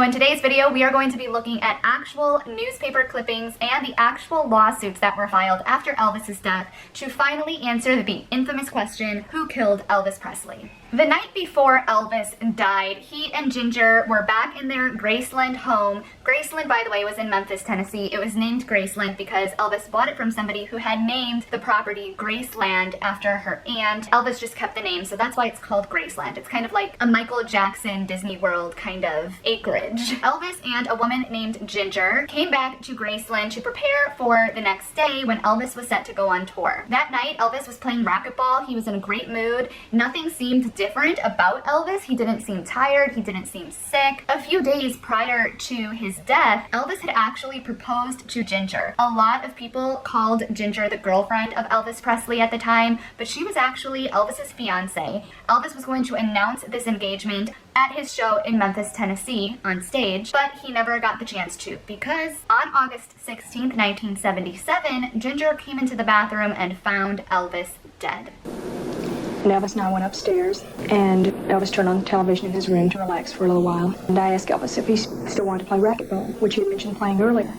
in today's video, we are going to be looking at actual newspaper clippings and the actual lawsuits that were filed after Elvis's death to finally answer the infamous question, who killed Elvis Presley? The night before Elvis died, he and Ginger were back in their Graceland home. Graceland, by the way, was in Memphis, Tennessee. It was named Graceland because Elvis bought it from somebody who had named the property Graceland after her aunt. Elvis just kept the name, so that's why it's called Graceland. It's kind of like a Michael Jackson Disney World kind of acreage. Elvis and a woman named Ginger came back to Graceland to prepare for the next day when Elvis was set to go on tour. That night, Elvis was playing racquetball. He was in a great mood. Nothing seemed different about Elvis. He didn't seem tired. He didn't seem sick. A few days prior to his death, Elvis had actually proposed to Ginger. A lot of people called Ginger the girlfriend of Elvis Presley at the time, but she was actually Elvis's fiance. Elvis was going to announce this engagement at his show in Memphis, Tennessee on stage, but he never got the chance to because on August 16th, 1977, Ginger came into the bathroom and found Elvis dead. And Elvis and I went upstairs, and Elvis turned on the television in his room to relax for a little while. And I asked Elvis if he still wanted to play racquetball, which he had mentioned playing earlier.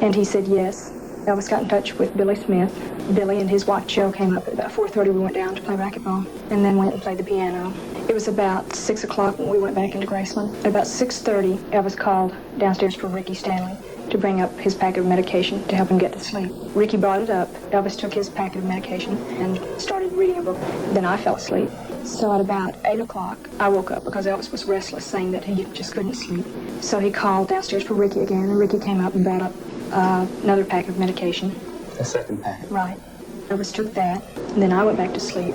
And he said yes. Elvis got in touch with Billy Smith. Billy and his watch Joe came up at about 4:30. We went down to play racquetball, and then went and played the piano. It was about 6 o'clock when we went back into Graceland. At about 6:30, Elvis called downstairs for Ricky Stanley to bring up his packet of medication to help him get to sleep. Ricky brought it up. Elvis took his packet of medication and started reading a book. Then I fell asleep. So at about 8 o'clock, I woke up because Elvis was restless, saying that he just couldn't sleep. So he called downstairs for Ricky again, and Ricky came up and brought up another packet of medication. A second packet? Right. Elvis took that, and then I went back to sleep.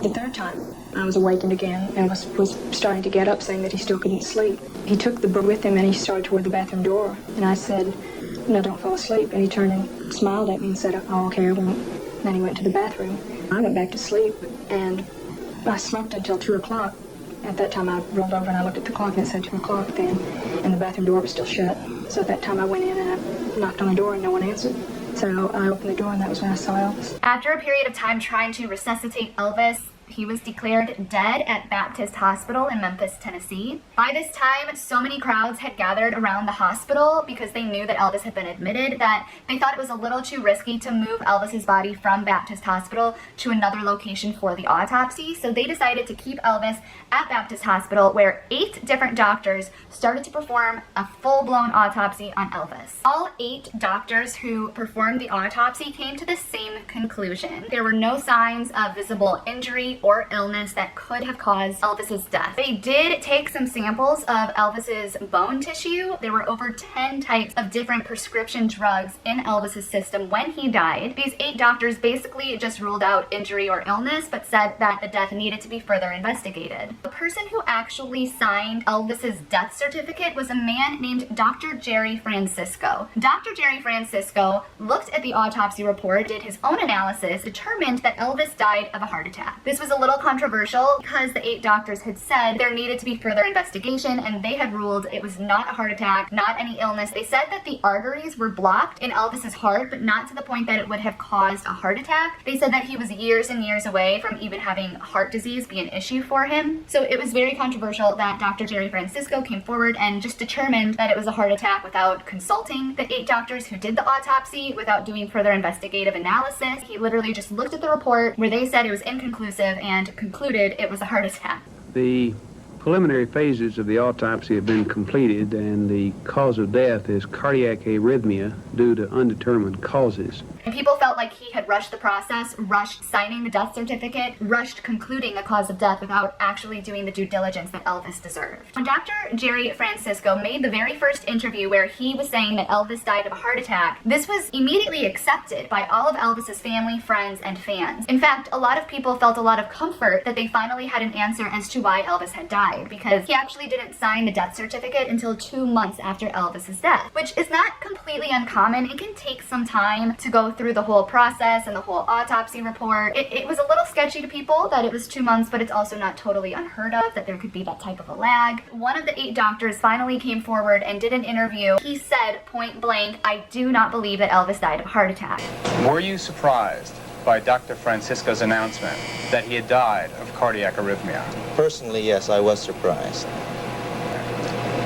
The third time, I was awakened again. Elvis was starting to get up, saying that he still couldn't sleep. He took the book with him, and he started toward the bathroom door. And I said, "No, don't fall asleep." And he turned and smiled at me and said, "Oh, okay, I won't." And then he went to the bathroom. I went back to sleep, and I slept until 2 o'clock. At that time, I rolled over and I looked at the clock, and it said 2 o'clock then, and the bathroom door was still shut. So at that time, I went in and I knocked on the door, and no one answered. So I opened the door, and that was when I saw Elvis. After a period of time trying to resuscitate Elvis, he was declared dead at Baptist Hospital in Memphis, Tennessee. By this time, so many crowds had gathered around the hospital because they knew that Elvis had been admitted that they thought it was a little too risky to move Elvis's body from Baptist Hospital to another location for the autopsy. So they decided to keep Elvis at Baptist Hospital, where 8 different doctors started to perform a full-blown autopsy on Elvis. All 8 doctors who performed the autopsy came to the same conclusion. There were no signs of visible injury or illness that could have caused Elvis's death. They did take some samples of Elvis's bone tissue. There were over 10 types of different prescription drugs in Elvis's system when he died. These 8 doctors basically just ruled out injury or illness, but said that the death needed to be further investigated. The person who actually signed Elvis's death certificate was a man named Dr. Jerry Francisco. Dr. Jerry Francisco looked at the autopsy report, did his own analysis, determined that Elvis died of a heart attack. This was a little controversial because the 8 doctors had said there needed to be further investigation, and they had ruled it was not a heart attack, not any illness. They said that the arteries were blocked in Elvis's heart, but not to the point that it would have caused a heart attack. They said that he was years and years away from even having heart disease be an issue for him. So it was very controversial that Dr. Jerry Francisco came forward and just determined that it was a heart attack without consulting the 8 doctors who did the autopsy, without doing further investigative analysis. He literally just looked at the report where they said it was inconclusive and concluded it was a heart attack. The preliminary phases of the autopsy have been completed, and the cause of death is cardiac arrhythmia due to undetermined causes. And people felt like he had rushed the process, rushed signing the death certificate, rushed concluding the cause of death without actually doing the due diligence that Elvis deserved. When Dr. Jerry Francisco made the very first interview where he was saying that Elvis died of a heart attack, this was immediately accepted by all of Elvis's family, friends, and fans. In fact, a lot of people felt a lot of comfort that they finally had an answer as to why Elvis had died, because he actually didn't sign the death certificate until 2 months after Elvis's death, which is not completely uncommon. It can take some time to go through the whole process and the whole autopsy report. It was a little sketchy to people that it was 2 months, but it's also not totally unheard of that there could be that type of a lag. One of the 8 doctors finally came forward and did an interview. He said point blank, "I do not believe that Elvis died of a heart attack." Were you surprised by Dr. Francisco's announcement that he had died of cardiac arrhythmia? Personally, yes, I was surprised.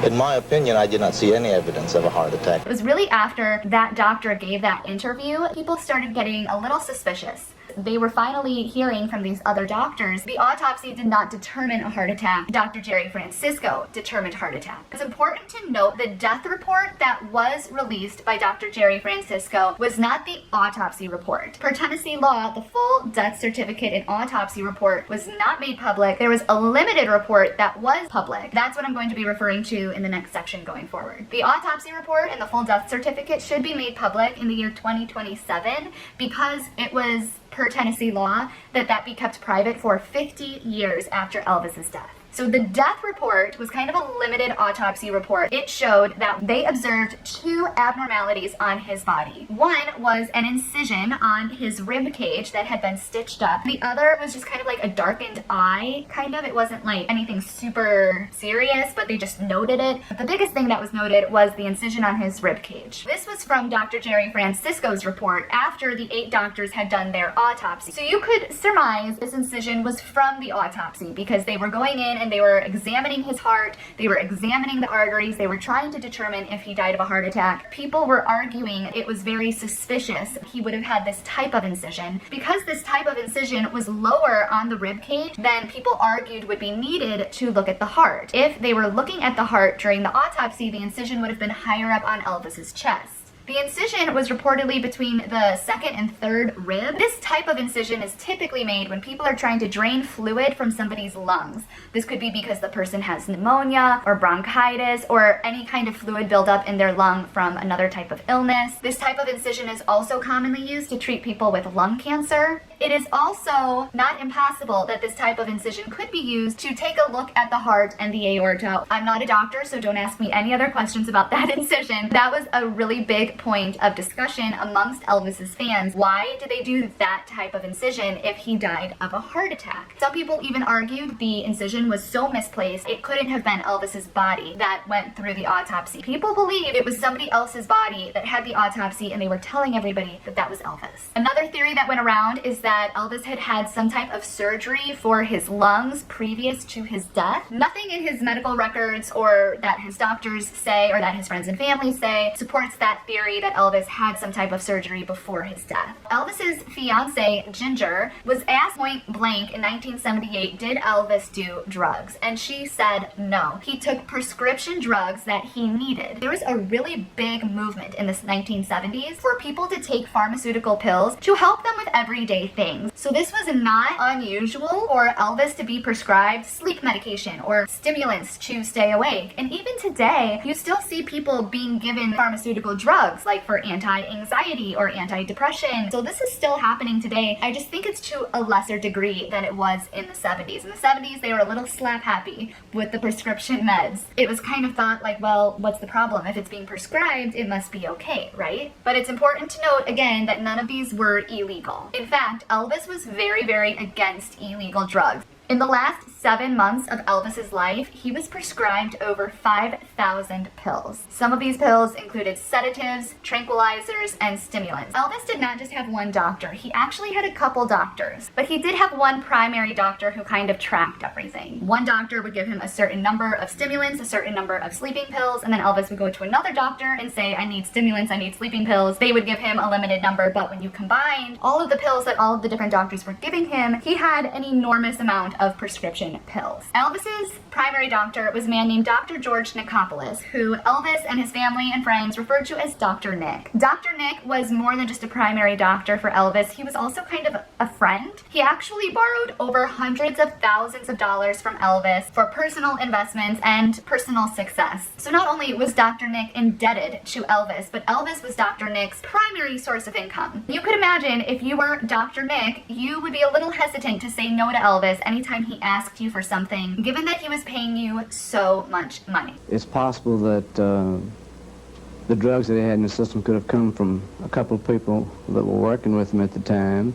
In my opinion, I did not see any evidence of a heart attack. It was really after that doctor gave that interview, people started getting a little suspicious. They were finally hearing from these other doctors. The autopsy did not determine a heart attack. Dr. Jerry Francisco determined heart attack. It's important to note the death report that was released by Dr. Jerry Francisco was not the autopsy report. Per Tennessee law, the full death certificate and autopsy report was not made public. There was a limited report that was public. That's what I'm going to be referring to in the next section going forward. The autopsy report and the full death certificate should be made public in the year 2027 because it was per Tennessee law that be kept private for 50 years after Elvis's death. So the death report was kind of a limited autopsy report. It showed that they observed two abnormalities on his body. One was an incision on his rib cage that had been stitched up. The other was just kind of like a darkened eye, kind of. It wasn't like anything super serious, but they just noted it. But the biggest thing that was noted was the incision on his rib cage. This was from Dr. Jerry Francisco's report after the 8 doctors had done their autopsy. So you could surmise this incision was from the autopsy because they were going in and they were examining his heart, they were examining the arteries, they were trying to determine if he died of a heart attack. People were arguing it was very suspicious he would have had this type of incision. Because this type of incision was lower on the rib cage than people argued would be needed to look at the heart. If they were looking at the heart during the autopsy, the incision would have been higher up on Elvis's chest. The incision was reportedly between the second and third rib. This type of incision is typically made when people are trying to drain fluid from somebody's lungs. This could be because the person has pneumonia or bronchitis or any kind of fluid buildup in their lung from another type of illness. This type of incision is also commonly used to treat people with lung cancer. It is also not impossible that this type of incision could be used to take a look at the heart and the aorta. I'm not a doctor, so don't ask me any other questions about that incision. That was a really big point of discussion amongst Elvis's fans. Why did they do that type of incision if he died of a heart attack? Some people even argued the incision was so misplaced it couldn't have been Elvis's body that went through the autopsy. People believe it was somebody else's body that had the autopsy and they were telling everybody that that was Elvis. Another theory that went around is that Elvis had had some type of surgery for his lungs previous to his death. Nothing in his medical records or that his doctors say or that his friends and family say supports that theory that Elvis had some type of surgery before his death. Elvis's fiance, Ginger, was asked point blank in 1978, did Elvis do drugs? And she said no. He took prescription drugs that he needed. There was a really big movement in the 1970s for people to take pharmaceutical pills to help them with everyday things. So this was not unusual for Elvis to be prescribed sleep medication or stimulants to stay awake. And even today, you still see people being given pharmaceutical drugs like for anti-anxiety or anti-depression. So this is still happening today. I just think it's to a lesser degree than it was in the 70s. In the 70s, they were a little slap happy with the prescription meds. It was kind of thought like, well, what's the problem? If it's being prescribed, it must be okay, right? But it's important to note again that none of these were illegal. In fact, Elvis was very, very against illegal drugs. In the last 7 months of Elvis's life, he was prescribed over 5,000 pills. Some of these pills included sedatives, tranquilizers, and stimulants. Elvis did not just have one doctor. He actually had a couple doctors, but he did have one primary doctor who kind of tracked everything. One doctor would give him a certain number of stimulants, a certain number of sleeping pills, and then Elvis would go to another doctor and say, I need stimulants, I need sleeping pills. They would give him a limited number, but when you combined all of the pills that all of the different doctors were giving him, he had an enormous amount of prescription pills. Elvis's primary doctor was a man named Dr. George Nicopolis, who Elvis and his family and friends referred to as Dr. Nick. Dr. Nick was more than just a primary doctor for Elvis. He was also kind of a friend. He actually borrowed over hundreds of thousands of dollars from Elvis for personal investments and personal success. So not only was Dr. Nick indebted to Elvis, but Elvis was Dr. Nick's primary source of income. You could imagine if you were Dr. Nick, you would be a little hesitant to say no to Elvis anytime he asked you for something, given that he was paying you so much money. It's possible that the drugs that he had in the system could have come from a couple of people that were working with him at the time,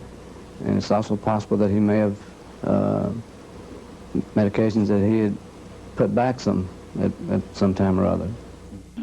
and it's also possible that he may have medications that he had put back some at some time or other.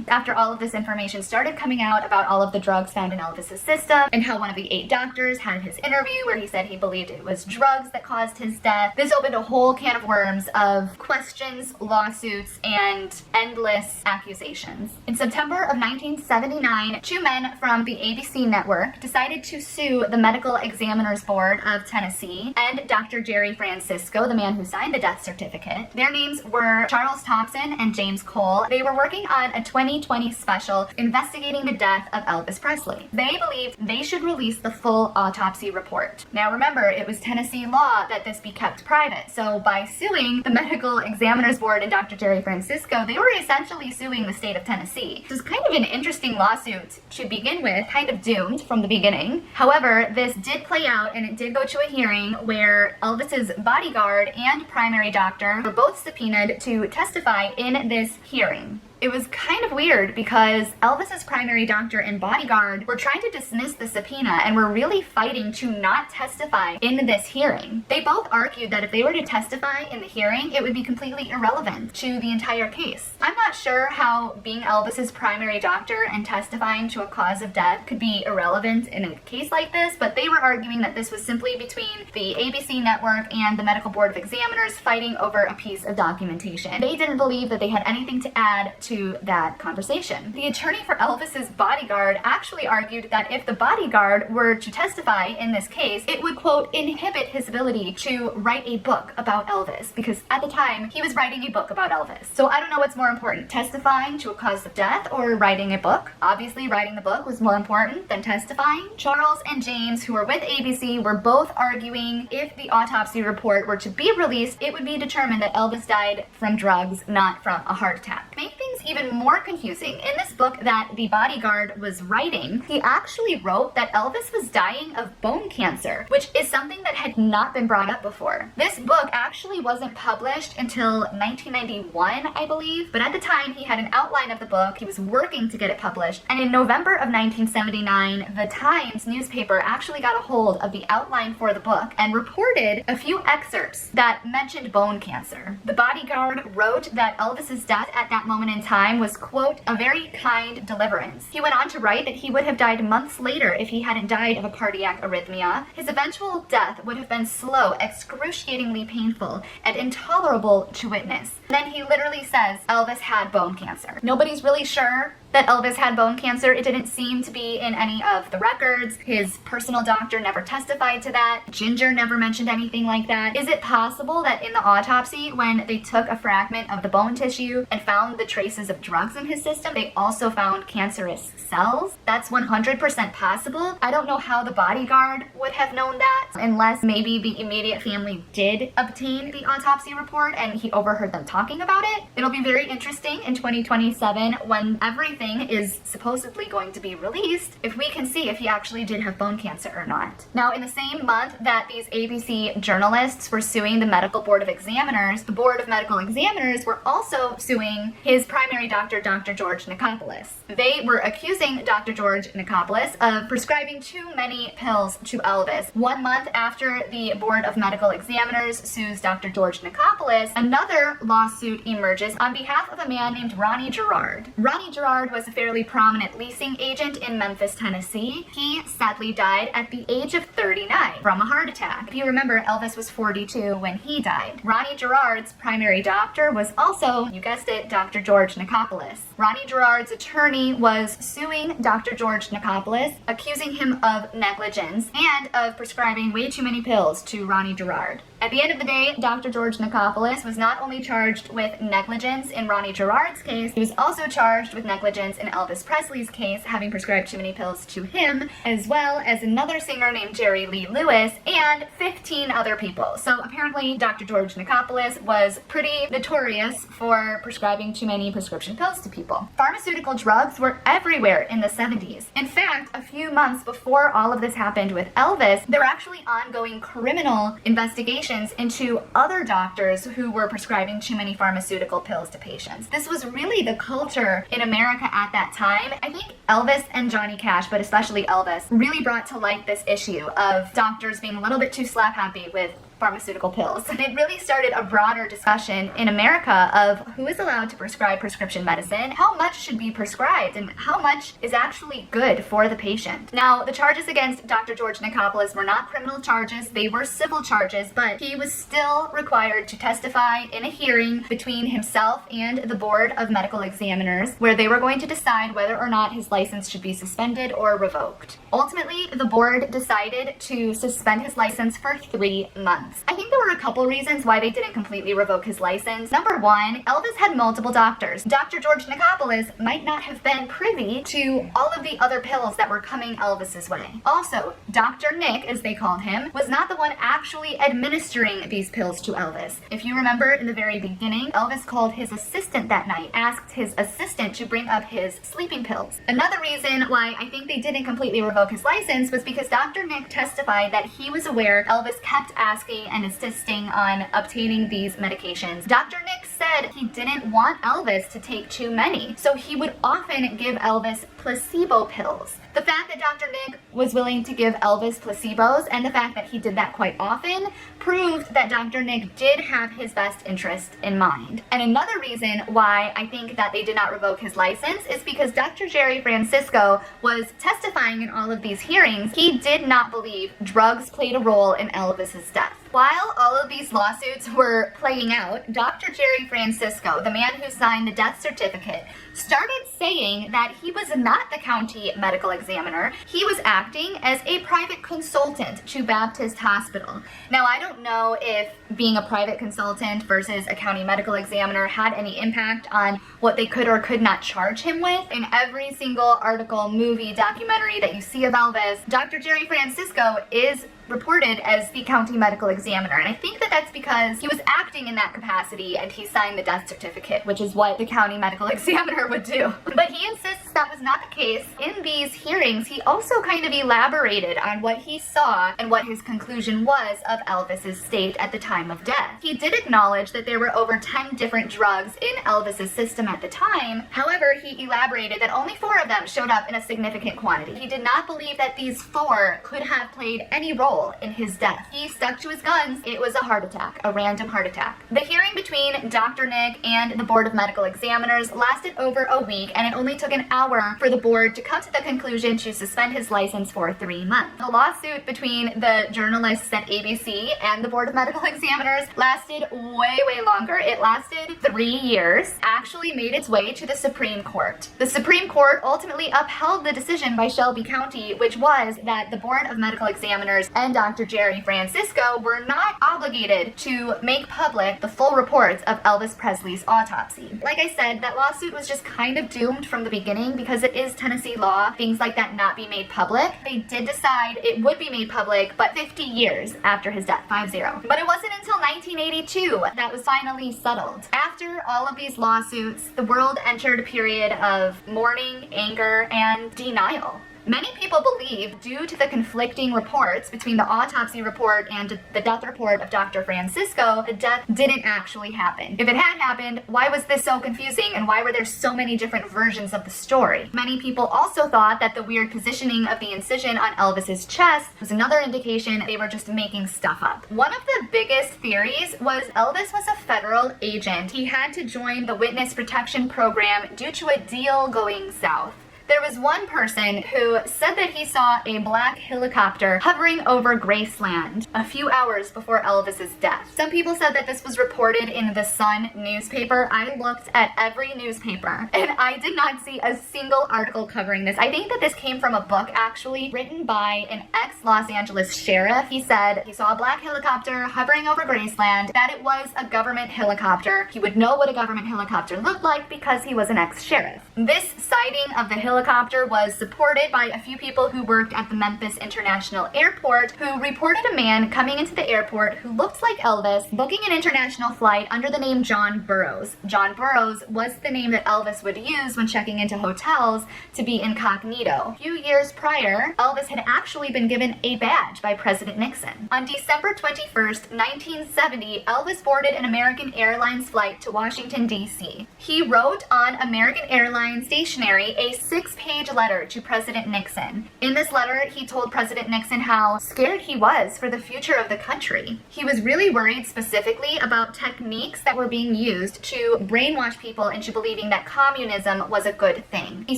hearing. After all of this information started coming out about all of the drugs found in Elvis's system and how one of the 8 doctors had his interview where he said he believed it was drugs that caused his death, this opened a whole can of worms of questions, lawsuits, and endless accusations. In September of 1979, 2 men from the ABC network decided to sue the Medical Examiners Board of Tennessee and Dr. Jerry Francisco, the man who signed the death certificate. Their names were Charles Thompson and James Cole. They were working on a 2020 special investigating the death of Elvis Presley. They believed they should release the full autopsy report. Now remember, it was Tennessee law that this be kept private, so by suing the Medical Examiners Board and Dr. Jerry Francisco, they were essentially suing the state of Tennessee. It was kind of an interesting lawsuit to begin with, kind of doomed from the beginning. However, this did play out and it did go to a hearing where Elvis's bodyguard and primary doctor were both subpoenaed to testify in this hearing. It was kind of weird because Elvis's primary doctor and bodyguard were trying to dismiss the subpoena and were really fighting to not testify in this hearing. They both argued that if they were to testify in the hearing, it would be completely irrelevant to the entire case. I'm not sure how being Elvis's primary doctor and testifying to a cause of death could be irrelevant in a case like this, but they were arguing that this was simply between the ABC network and the Medical Board of Examiners fighting over a piece of documentation. They didn't believe that they had anything to add to that conversation. The attorney for Elvis's bodyguard actually argued that if the bodyguard were to testify in this case, it would, quote, inhibit his ability to write a book about Elvis, because at the time he was writing a book about Elvis. So I don't know what's more important, testifying to a cause of death or writing a book. Obviously writing the book was more important than testifying. Charles and James, who were with ABC, were both arguing if the autopsy report were to be released, it would be determined that Elvis died from drugs, not from a heart attack. Make things even more confusing. In this book that the bodyguard was writing, he actually wrote that Elvis was dying of bone cancer, which is something that had not been brought up before. This book actually wasn't published until 1991, I believe, but at the time he had an outline of the book, he was working to get it published, and in November of 1979, the Times newspaper actually got a hold of the outline for the book and reported a few excerpts that mentioned bone cancer. The bodyguard wrote that Elvis's death at that moment in time was, quote, a very kind deliverance. He went on to write that he would have died months later if he hadn't died of a cardiac arrhythmia. His eventual death would have been slow, excruciatingly painful, and intolerable to witness. And then he literally says Elvis had bone cancer. Nobody's really sure that Elvis had bone cancer. It didn't seem to be in any of the records. His personal doctor never testified to that. Ginger never mentioned anything like that. Is it possible that in the autopsy, when they took a fragment of the bone tissue and found the traces of drugs in his system, they also found cancerous cells? That's 100% possible. I don't know how the bodyguard would have known that, unless maybe the immediate family did obtain the autopsy report and he overheard them talking about it. It'll be very interesting in 2027 when everything is supposedly going to be released, if we can see if he actually did have bone cancer or not. Now, in the same month that these ABC journalists were suing the Medical Board of Examiners, the Board of Medical Examiners were also suing his primary doctor, Dr. George Nichopoulos. They were accusing Dr. George Nichopoulos of prescribing too many pills to Elvis. 1 month after the Board of Medical Examiners sues Dr. George Nichopoulos, another lawsuit emerges on behalf of a man named Ronnie Gerard. Ronnie Gerard was a fairly prominent leasing agent in Memphis, Tennessee. He sadly died at the age of 39 from a heart attack. If you remember, Elvis was 42 when he died. Ronnie Gerard's primary doctor was also, you guessed it, Dr. George Nichopoulos. Ronnie Gerard's attorney was suing Dr. George Nichopoulos, accusing him of negligence and of prescribing way too many pills to Ronnie Gerard. At the end of the day, Dr. George Nichopoulos was not only charged with negligence in Ronnie Gerard's case, he was also charged with negligence in Elvis Presley's case, having prescribed too many pills to him, as well as another singer named Jerry Lee Lewis, and 15 other people. So apparently, Dr. George Nichopoulos was pretty notorious for prescribing too many prescription pills to people. Pharmaceutical drugs were everywhere in the 70s. In fact, a few months before all of this happened with Elvis, there were actually ongoing criminal investigations into other doctors who were prescribing too many pharmaceutical pills to patients. This was really the culture in America at that time. I think Elvis and Johnny Cash, but especially Elvis, really brought to light this issue of doctors being a little bit too slap happy with pharmaceutical pills. And it really started a broader discussion in America of who is allowed to prescribe prescription medicine, how much should be prescribed, and how much is actually good for the patient. Now, the charges against Dr. George Nicopolis were not criminal charges, they were civil charges, but he was still required to testify in a hearing between himself and the Board of Medical Examiners, where they were going to decide whether or not his license should be suspended or revoked. Ultimately, the board decided to suspend his license for 3 months. I think there were a couple reasons why they didn't completely revoke his license. Number one, Elvis had multiple doctors. Dr. George Nicopolis might not have been privy to all of the other pills that were coming Elvis's way. Also, Dr. Nick, as they called him, was not the one actually administering these pills to Elvis. If you remember in the very beginning, Elvis called his assistant that night, asked his assistant to bring up his sleeping pills. Another reason why I think they didn't completely revoke his license was because Dr. Nick testified that he was aware Elvis kept asking and insisting on obtaining these medications. Dr. Nick said he didn't want Elvis to take too many, so he would often give Elvis placebo pills. The fact that Dr. Nick was willing to give Elvis placebos and the fact that he did that quite often proved that Dr. Nick did have his best interest in mind. And another reason why I think that they did not revoke his license is because Dr. Jerry Francisco was testifying in all of these hearings. He did not believe drugs played a role in Elvis's death. While all of these lawsuits were playing out, Dr. Jerry Francisco, the man who signed the death certificate, started saying that he was not the county medical examiner. He was acting as a private consultant to Baptist Hospital. Now, I don't know if being a private consultant versus a county medical examiner had any impact on what they could or could not charge him with. In every single article, movie, documentary that you see of Elvis, Dr. Jerry Francisco is reported as the county medical examiner, and I think that that's because he was acting in that capacity and he signed the death certificate, which is what the county medical examiner would do. But he insists that was not the case. In these hearings, he also kind of elaborated on what he saw and what his conclusion was of Elvis's state at the time of death. He did acknowledge that there were over 10 different drugs in Elvis's system at the time. However, he elaborated that only 4 of them showed up in a significant quantity. He did not believe that these 4 could have played any role in his death. He stuck to his guns. It was a heart attack, a random heart attack. The hearing between Dr. Nick and the Board of Medical Examiners lasted over a week, and it only took an hour for the board to come to the conclusion to suspend his license for 3 months. The lawsuit between the journalists at ABC and the Board of Medical Examiners lasted way longer. It lasted 3 years, actually made its way to the Supreme Court. The Supreme Court ultimately upheld the decision by Shelby County, which was that the Board of Medical Examiners and Dr. Jerry Francisco were not obligated to make public the full reports of Elvis Presley's autopsy. Like I said, that lawsuit was just kind of doomed from the beginning because it is Tennessee law, things like that not be made public. They did decide it would be made public, but 50 years after his death, 5-0. But it wasn't until 1982 that was finally settled. After all of these lawsuits, the world entered a period of mourning, anger, and denial. Many people believe, due to the conflicting reports between the autopsy report and the death report of Dr. Francisco, the death didn't actually happen. If it had happened, why was this so confusing and why were there so many different versions of the story? Many people also thought that the weird positioning of the incision on Elvis's chest was another indication they were just making stuff up. One of the biggest theories was Elvis was a federal agent. He had to join the witness protection program due to a deal going south. There was one person who said that he saw a black helicopter hovering over Graceland a few hours before Elvis's death. Some people said that this was reported in the Sun newspaper. I looked at every newspaper and I did not see a single article covering this. I think that this came from a book actually written by an ex-Los Angeles sheriff. He said he saw a black helicopter hovering over Graceland, that it was a government helicopter. He would know what a government helicopter looked like because he was an ex-sheriff. This sighting of the helicopter was supported by a few people who worked at the Memphis International Airport who reported a man coming into the airport who looked like Elvis, booking an international flight under the name John Burroughs. John Burroughs was the name that Elvis would use when checking into hotels to be incognito. A few years prior, Elvis had actually been given a badge by President Nixon. On December 21st, 1970, Elvis boarded an American Airlines flight to Washington, D.C. He wrote on American Airlines stationery a 6-page letter to President Nixon. In this letter, he told President Nixon how scared he was for the future of the country. He was really worried specifically about techniques that were being used to brainwash people into believing that communism was a good thing. He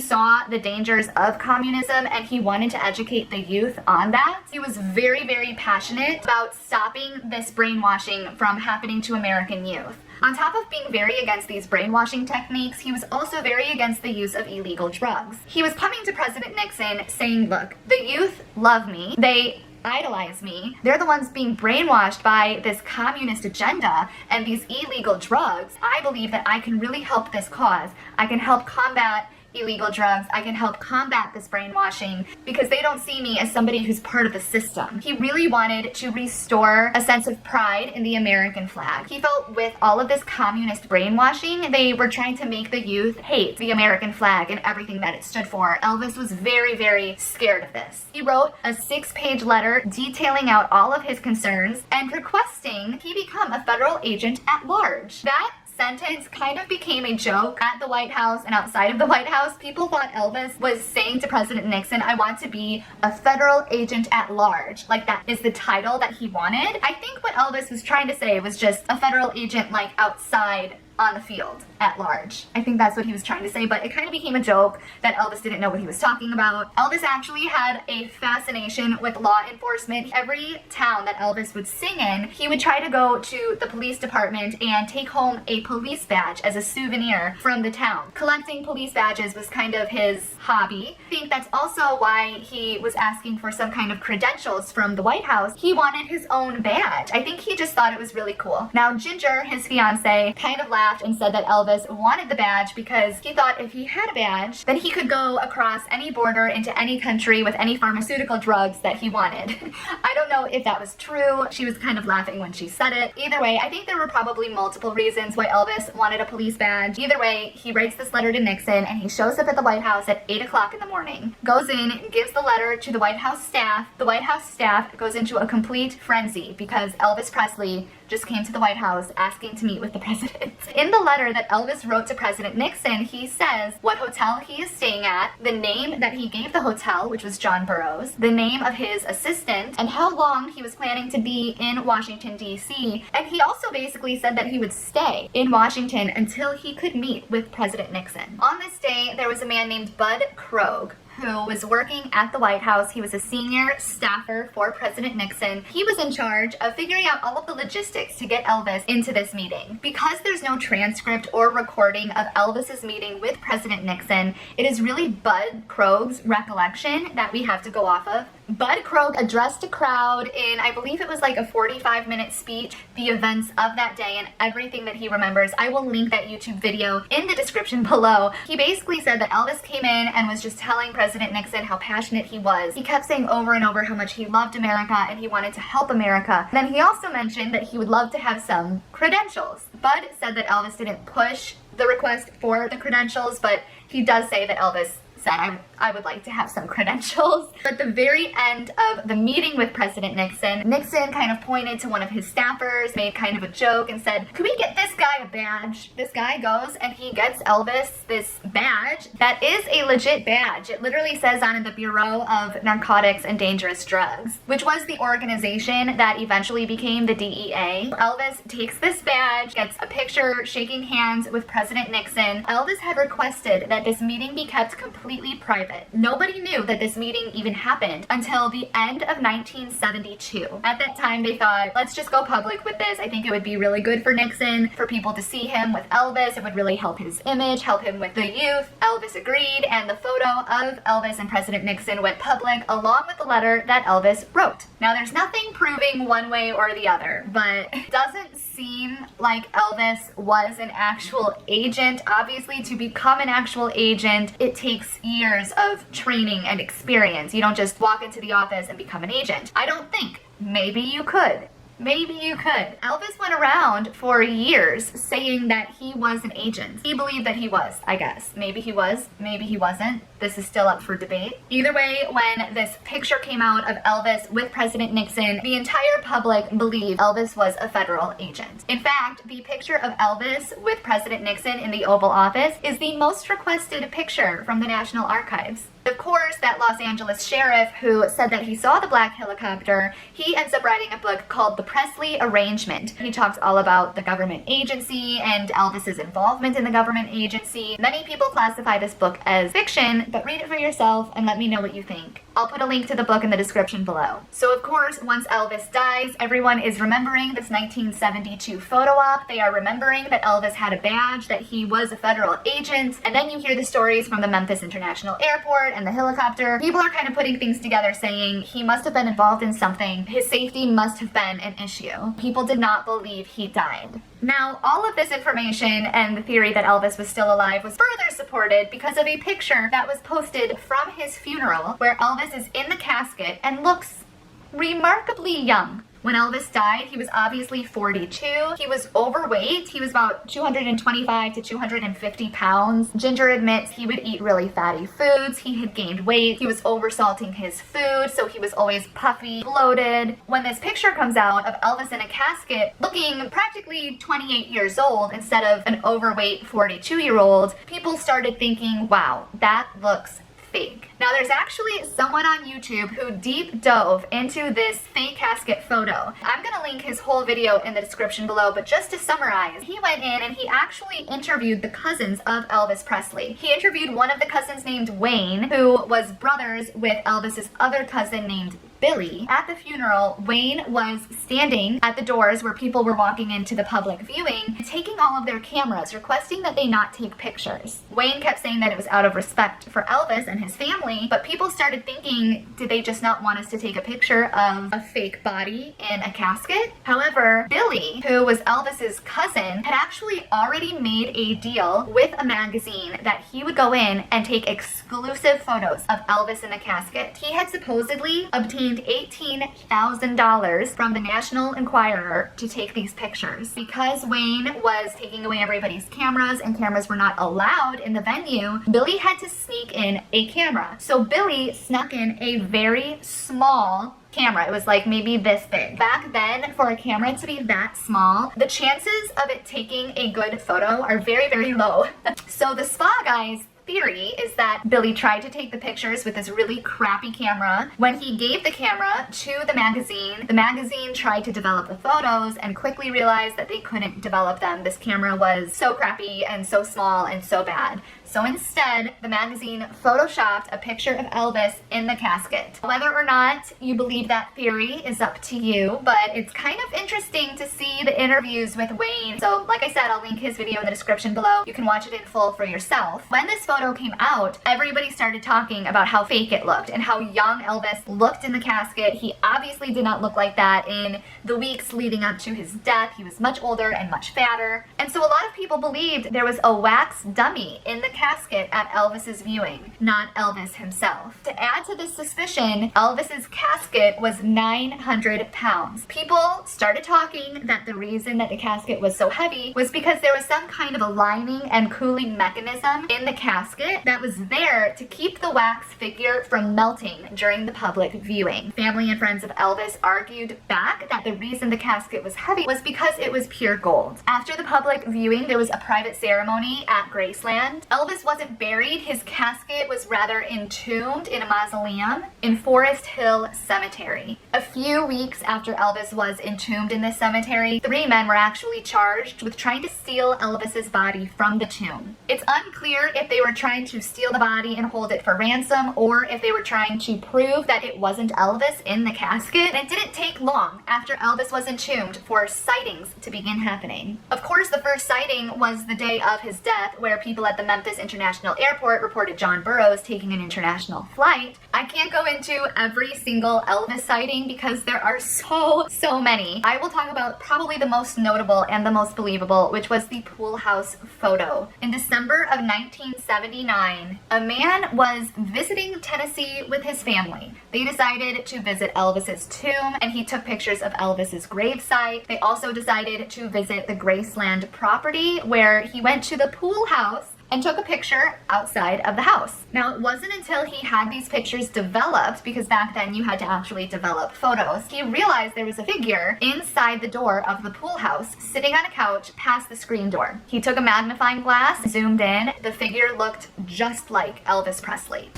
saw the dangers of communism and he wanted to educate the youth on that. He was very, very passionate about stopping this brainwashing from happening to American youth. On top of being very against these brainwashing techniques, he was also very against the use of illegal drugs. He was coming to President Nixon saying, look, the youth love me. They idolize me. They're the ones being brainwashed by this communist agenda and these illegal drugs. I believe that I can really help this cause. I can help combat illegal drugs. I can help combat this brainwashing because they don't see me as somebody who's part of the system. He really wanted to restore a sense of pride in the American flag. He felt with all of this communist brainwashing, they were trying to make the youth hate the American flag and everything that it stood for. Elvis was very, very scared of this. He wrote a 6-page letter detailing out all of his concerns and requesting he become a federal agent at large. That sentence kind of became a joke at the White House and outside of the White House. People thought Elvis was saying to President Nixon, I want to be a federal agent at large. Like that is the title that he wanted. I think what Elvis was trying to say was just a federal agent like outside on the field at large. I think that's what he was trying to say, but it kind of became a joke that Elvis didn't know what he was talking about. Elvis actually had a fascination with law enforcement. Every town that Elvis would sing in, he would try to go to the police department and take home a police badge as a souvenir from the town. Collecting police badges was kind of his hobby. I think that's also why he was asking for some kind of credentials from the White House. He wanted his own badge. I think he just thought it was really cool. Now, Ginger, his fiance, kind of laughed and said that Elvis wanted the badge because he thought if he had a badge, then he could go across any border into any country with any pharmaceutical drugs that he wanted. I don't know if that was true. She was kind of laughing when she said it. Either way, I think there were probably multiple reasons why Elvis wanted a police badge. Either way, he writes this letter to Nixon and he shows up at the White House at 8 o'clock in the morning, goes in, gives the letter to the White House staff. The White House staff goes into a complete frenzy because Elvis Presley just came to the White House asking to meet with the president. In the letter that Elvis wrote to President Nixon, he says what hotel he is staying at, the name that he gave the hotel, which was John Burroughs, the name of his assistant, and how long he was planning to be in Washington, D.C. And he also basically said that he would stay in Washington until he could meet with President Nixon. On this day, there was a man named Bud Krogh who was working at the White House. He was a senior staffer for President Nixon. He was in charge of figuring out all of the logistics to get Elvis into this meeting. Because there's no transcript or recording of Elvis's meeting with President Nixon, it is really Bud Krogh's recollection that we have to go off of. Bud Krogh addressed a crowd in, I believe it was like a 45-minute speech, the events of that day and everything that he remembers. I will link that YouTube video in the description below. He basically said that Elvis came in and was just telling President Nixon how passionate he was. He kept saying over and over how much he loved America and he wanted to help America. Then he also mentioned that he would love to have some credentials. Bud said that Elvis didn't push the request for the credentials, but he does say that Elvis said, I would like to have some credentials. At the very end of the meeting with President Nixon, Nixon kind of pointed to one of his staffers, made kind of a joke and said, could we get this guy a badge? This guy goes and he gets Elvis this badge that is a legit badge. It literally says on it the Bureau of Narcotics and Dangerous Drugs, which was the organization that eventually became the DEA. Elvis takes this badge, gets a picture shaking hands with President Nixon. Elvis had requested that this meeting be kept completely private. Nobody knew that this meeting even happened until the end of 1972. At that time, they thought, let's just go public with this. I think it would be really good for Nixon, for people to see him with Elvis. It would really help his image, help him with the youth. Elvis agreed, and the photo of Elvis and President Nixon went public along with the letter that Elvis wrote. Now, there's nothing proving one way or the other, but it doesn't seem like Elvis was an actual agent. Obviously, to become an actual agent, it takes years of training and experience. You don't just walk into the office and become an agent. I don't think. Maybe you could. Maybe you could. Elvis went around for years saying that he was an agent. He believed that he was, I guess. Maybe he was, maybe he wasn't. This is still up for debate. Either way, when this picture came out of Elvis with President Nixon, the entire public believed Elvis was a federal agent. In fact, the picture of Elvis with President Nixon in the Oval Office is the most requested picture from the National Archives. Of course, that Los Angeles sheriff who said that he saw the black helicopter, he ends up writing a book called The Presley Arrangement. He talks all about the government agency and Elvis's involvement in the government agency. Many people classify this book as fiction, but read it for yourself and let me know what you think. I'll put a link to the book in the description below. So of course, once Elvis dies, everyone is remembering this 1972 photo op. They are remembering that Elvis had a badge, that he was a federal agent, and then you hear the stories from the Memphis International Airport and the helicopter. People are kind of putting things together saying he must have been involved in something. His safety must have been an issue. People did not believe he died. Now, all of this information and the theory that Elvis was still alive was further supported because of a picture that was posted from his funeral where Elvis is in the casket and looks remarkably young. When Elvis died, he was obviously 42. He was overweight. He was about 225 to 250 pounds. Ginger admits he would eat really fatty foods. He had gained weight. He was oversalting his food, so he was always puffy, bloated. When this picture comes out of Elvis in a casket, looking practically 28 years old instead of an overweight 42-year-old, people started thinking, wow, that looks fake. Now there's actually someone on YouTube who deep dove into this fake casket photo. I'm gonna link his whole video in the description below, but just to summarize, he went in and he actually interviewed the cousins of Elvis Presley. He interviewed one of the cousins named Wayne, who was brothers with Elvis's other cousin named Billy. At the funeral, Wayne was standing at the doors where people were walking into the public viewing, taking all of their cameras, requesting that they not take pictures. Wayne kept saying that it was out of respect for Elvis and his family, but people started thinking, did they just not want us to take a picture of a fake body in a casket? However, Billy, who was Elvis's cousin, had actually already made a deal with a magazine that he would go in and take exclusive photos of Elvis in the casket. He had supposedly obtained $18,000 from the National Enquirer to take these pictures. Because Wayne was taking away everybody's cameras and cameras were not allowed in the venue, Billy had to sneak in a camera. So Billy snuck in a very small camera. It was like maybe this big. Back then, for a camera to be that small, the chances of it taking a good photo are very, very low. So the spa guys theory is that Billy tried to take the pictures with this really crappy camera. When he gave the camera to the magazine tried to develop the photos and quickly realized that they couldn't develop them. This camera was so crappy and so small and so bad. So instead, the magazine photoshopped a picture of Elvis in the casket. Whether or not you believe that theory is up to you, but it's kind of interesting to see the interviews with Wayne. So like I said, I'll link his video in the description below. You can watch it in full for yourself. When this photo came out, everybody started talking about how fake it looked and how young Elvis looked in the casket. He obviously did not look like that in the weeks leading up to his death. He was much older and much fatter. And so a lot of people believed there was a wax dummy in the casket at Elvis's viewing, not Elvis himself. To add to this suspicion, Elvis's casket was 900 pounds. People started talking that the reason that the casket was so heavy was because there was some kind of a lining and cooling mechanism in the casket that was there to keep the wax figure from melting during the public viewing. Family and friends of Elvis argued back that the reason the casket was heavy was because it was pure gold. After the public viewing, there was a private ceremony at Graceland. Elvis wasn't buried. His casket was rather entombed in a mausoleum in Forest Hill Cemetery. A few weeks after Elvis was entombed in this cemetery, 3 men were actually charged with trying to steal Elvis's body from the tomb. It's unclear if they were trying to steal the body and hold it for ransom or if they were trying to prove that it wasn't Elvis in the casket. And it didn't take long after Elvis was entombed for sightings to begin happening. Of course, the first sighting was the day of his death, where people at the Memphis International Airport reported John Burroughs taking an international flight. I can't go into every single Elvis sighting because there are so many. I will talk about probably the most notable and the most believable, which was the Poolhouse photo. In December of 1970, 1979, a man was visiting Tennessee with his family. They decided to visit Elvis's tomb, and he took pictures of Elvis's gravesite. They also decided to visit the Graceland property, where he went to the Poolhouse and took a picture outside of the house. Now, it wasn't until he had these pictures developed, because back then you had to actually develop photos, he realized there was a figure inside the door of the pool house, sitting on a couch past the screen door. He took a magnifying glass, zoomed in. The figure looked just like Elvis Presley.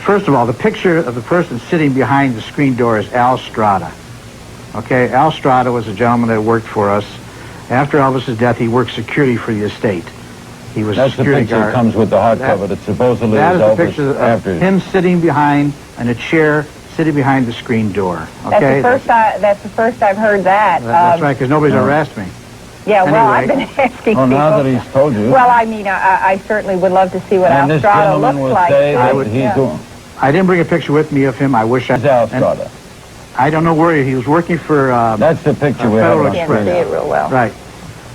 First of all, the picture of the person sitting behind the screen door is Al Strada. Okay, Al Strada was a gentleman that worked for us. After Elvis's death, he worked security for the estate. He was That's the security picture guard. that comes with the hardcover that supposedly That is is the Elvis picture of after him sitting behind in a chair, sitting behind the screen door. Okay, That's the first I've heard that. That's right, because nobody's arrested me. Yeah, well, Anyway. I've been asking Well, now people. that he's told you. Well, I mean, I certainly would love to see what and this Alstrada gentleman looks will like. say too. that he's doing. I didn't bring a picture with me of him. I wish I. He's Al Strada. I don't know where he was working for. That's the picture we have Federal on Can't Express. see it real well. Right,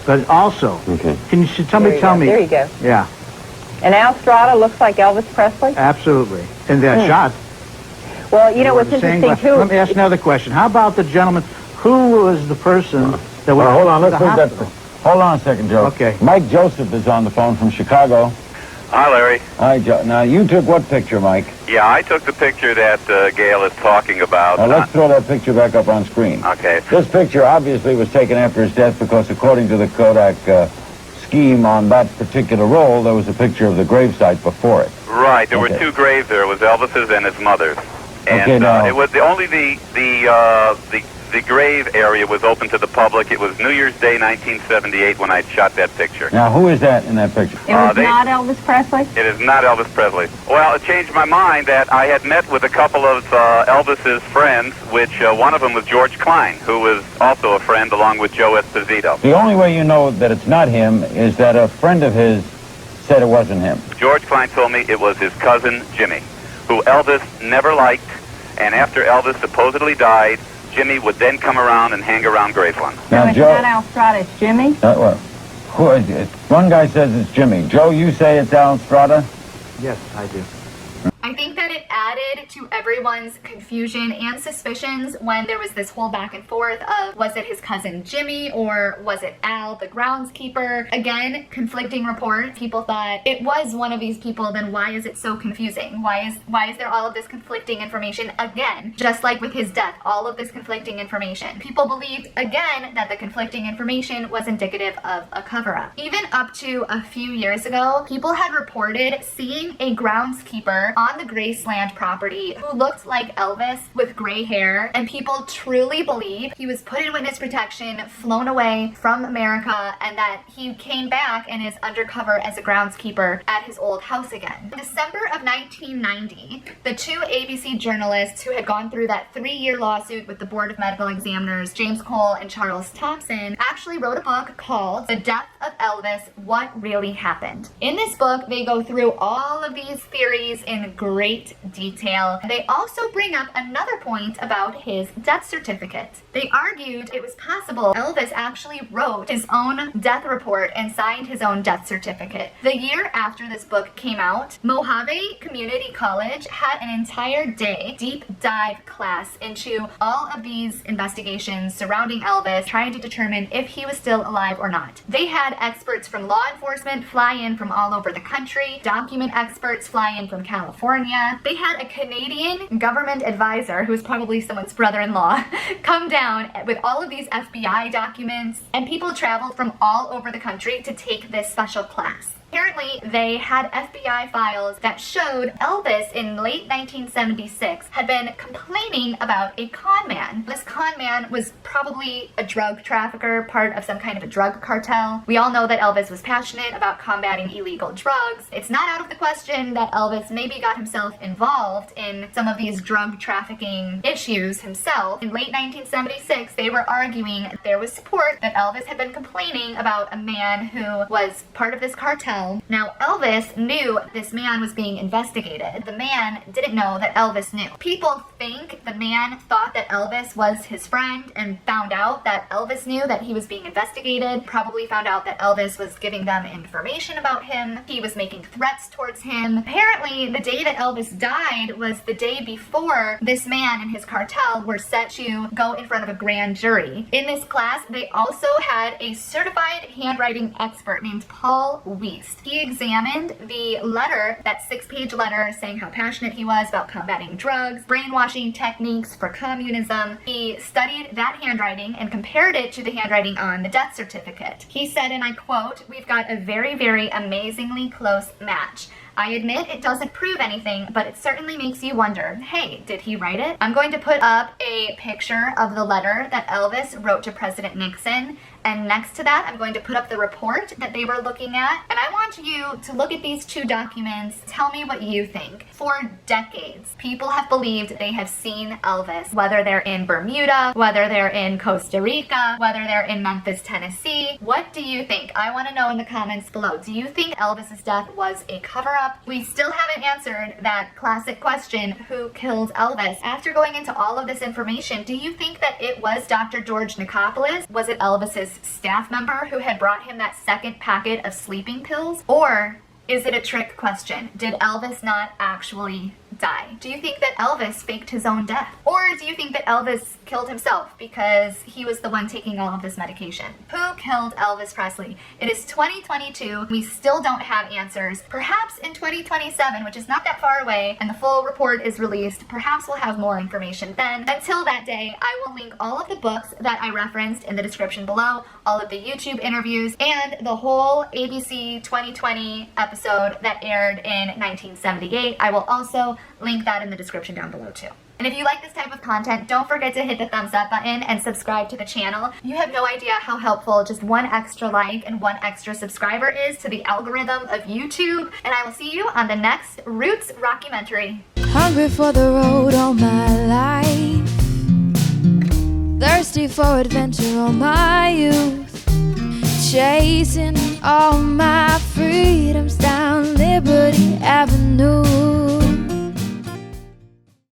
but also, Okay. should somebody tell me? There you go. Yeah, And Alstrada looks like Elvis Presley? absolutely. In that shot. Well, you know what's the same interesting, glass. too. Let me ask another question. How about the gentleman? Who was the person that was Well, hold on, to let's the leave that. hospital? Hold on a second, Joe. Okay. Mike Joseph is on the phone from Chicago. Hi, Larry. Hi, Joe. Now, you took what picture, Mike? Yeah, I took the picture that Gail is talking about. Now, let's throw that picture back up on screen. Okay. This picture obviously was taken after his death because, according to the Kodak scheme on that particular roll, there was a picture of the gravesite before it. Right. There Okay. were two graves there. It was Elvis's and his mother's. And Okay, now- it was the grave area was open to the public. It was New Year's Day, 1978, when I shot that picture. Now, who is that in that picture? It was they- not Elvis Presley? It is not Elvis Presley. Well, it changed my mind that I had met with a couple of Elvis's friends, which one of them was George Klein, who was also a friend along with Joe Esposito. The only way you know that it's not him is that a friend of his said it wasn't him. George Klein told me it was his cousin Jimmy, who Elvis never liked, and after Elvis supposedly died, Jimmy would then come around and hang around Graceland. Now, No, it's Joe, not Alstrada, it's Jimmy? who is it? One guy says it's Jimmy. Joe, you say it's Al Strada? Yes, I do. I think that it added to everyone's confusion and suspicions when there was this whole back and forth of, was it his cousin Jimmy or was it Al, the groundskeeper? Again, conflicting reports. People thought it was one of these people, then why is it so confusing? Why is there all of this conflicting information again? Just like with his death, all of this conflicting information. People believed again that the conflicting information was indicative of a cover-up. Even up to a few years ago, people had reported seeing a groundskeeper on the Graceland property who looked like Elvis with gray hair, and people truly believe he was put in witness protection, flown away from America, and that he came back and is undercover as a groundskeeper at his old house again. In December of 1990, the two ABC journalists who had gone through that 3-year lawsuit with the Board of Medical Examiners, James Cole and Charles Thompson, actually wrote a book called The Death of Elvis: What Really Happened. In this book, they go through all of these theories in great detail. They also bring up another point about his death certificate. They argued it was possible Elvis actually wrote his own death report and signed his own death certificate. The year after this book came out, Mojave Community College had an entire day deep dive class into all of these investigations surrounding Elvis, trying to determine if he was still alive or not. They had experts from law enforcement fly in from all over the country, document experts fly in from California. They had a Canadian government advisor, who was probably someone's brother-in-law, come down with all of these FBI documents, and people traveled from all over the country to take this special class. Apparently, they had FBI files that showed Elvis in late 1976 had been complaining about a con man. This con man was probably a drug trafficker, part of some kind of a drug cartel. We all know that Elvis was passionate about combating illegal drugs. It's not out of the question that Elvis maybe got himself involved in some of these drug trafficking issues himself. In late 1976, they were arguing there was support that Elvis had been complaining about a man who was part of this cartel trial. Now, Elvis knew this man was being investigated. The man didn't know that Elvis knew. People think the man thought that Elvis was his friend and found out that Elvis knew that he was being investigated, probably found out that Elvis was giving them information about him. He was making threats towards him. Apparently, the day that Elvis died was the day before this man and his cartel were set to go in front of a grand jury. In this class, they also had a certified handwriting expert named Paul Wiest. He examined the letter, that 6-page letter saying how passionate he was about combating drugs, brainwashing techniques for communism. He studied that handwriting and compared it to the handwriting on the death certificate. He said, and I quote, "We've got a very, very amazingly close match. I admit it doesn't prove anything, but it certainly makes you wonder, hey, did he write it?" I'm going to put up a picture of the letter that Elvis wrote to President Nixon, and next to that, I'm going to put up the report that they were looking at. And I want you to look at these two documents. Tell me what you think. For decades, people have believed they have seen Elvis, whether they're in Bermuda, whether they're in Costa Rica, whether they're in Memphis, Tennessee. What do you think? I want to know in the comments below. Do you think Elvis's death was a cover-up? We still haven't answered that classic question, who killed Elvis? After going into all of this information, do you think that it was Dr. George Nicopolis? Was it Elvis's staff member who had brought him that second packet of sleeping pills? Or is it a trick question? Did Elvis not actually die? Do you think that Elvis faked his own death? Or do you think that Elvis killed himself because he was the one taking all of this medication? Who killed Elvis Presley? It is 2022. We still don't have answers. Perhaps in 2027, which is not that far away, and the full report is released, perhaps we'll have more information then. Until that day, I will link all of the books that I referenced in the description below, all of the YouTube interviews, and the whole ABC 2020 episode that aired in 1978. I will also link that in the description down below too. And if you like this type of content, don't forget to hit the thumbs up button and subscribe to the channel. You have no idea how helpful just one extra like and one extra subscriber is to the algorithm of YouTube. And I will see you on the next Roots Rockumentary. Hungry for the road all my life, thirsty for adventure all my youth, chasing all my freedom.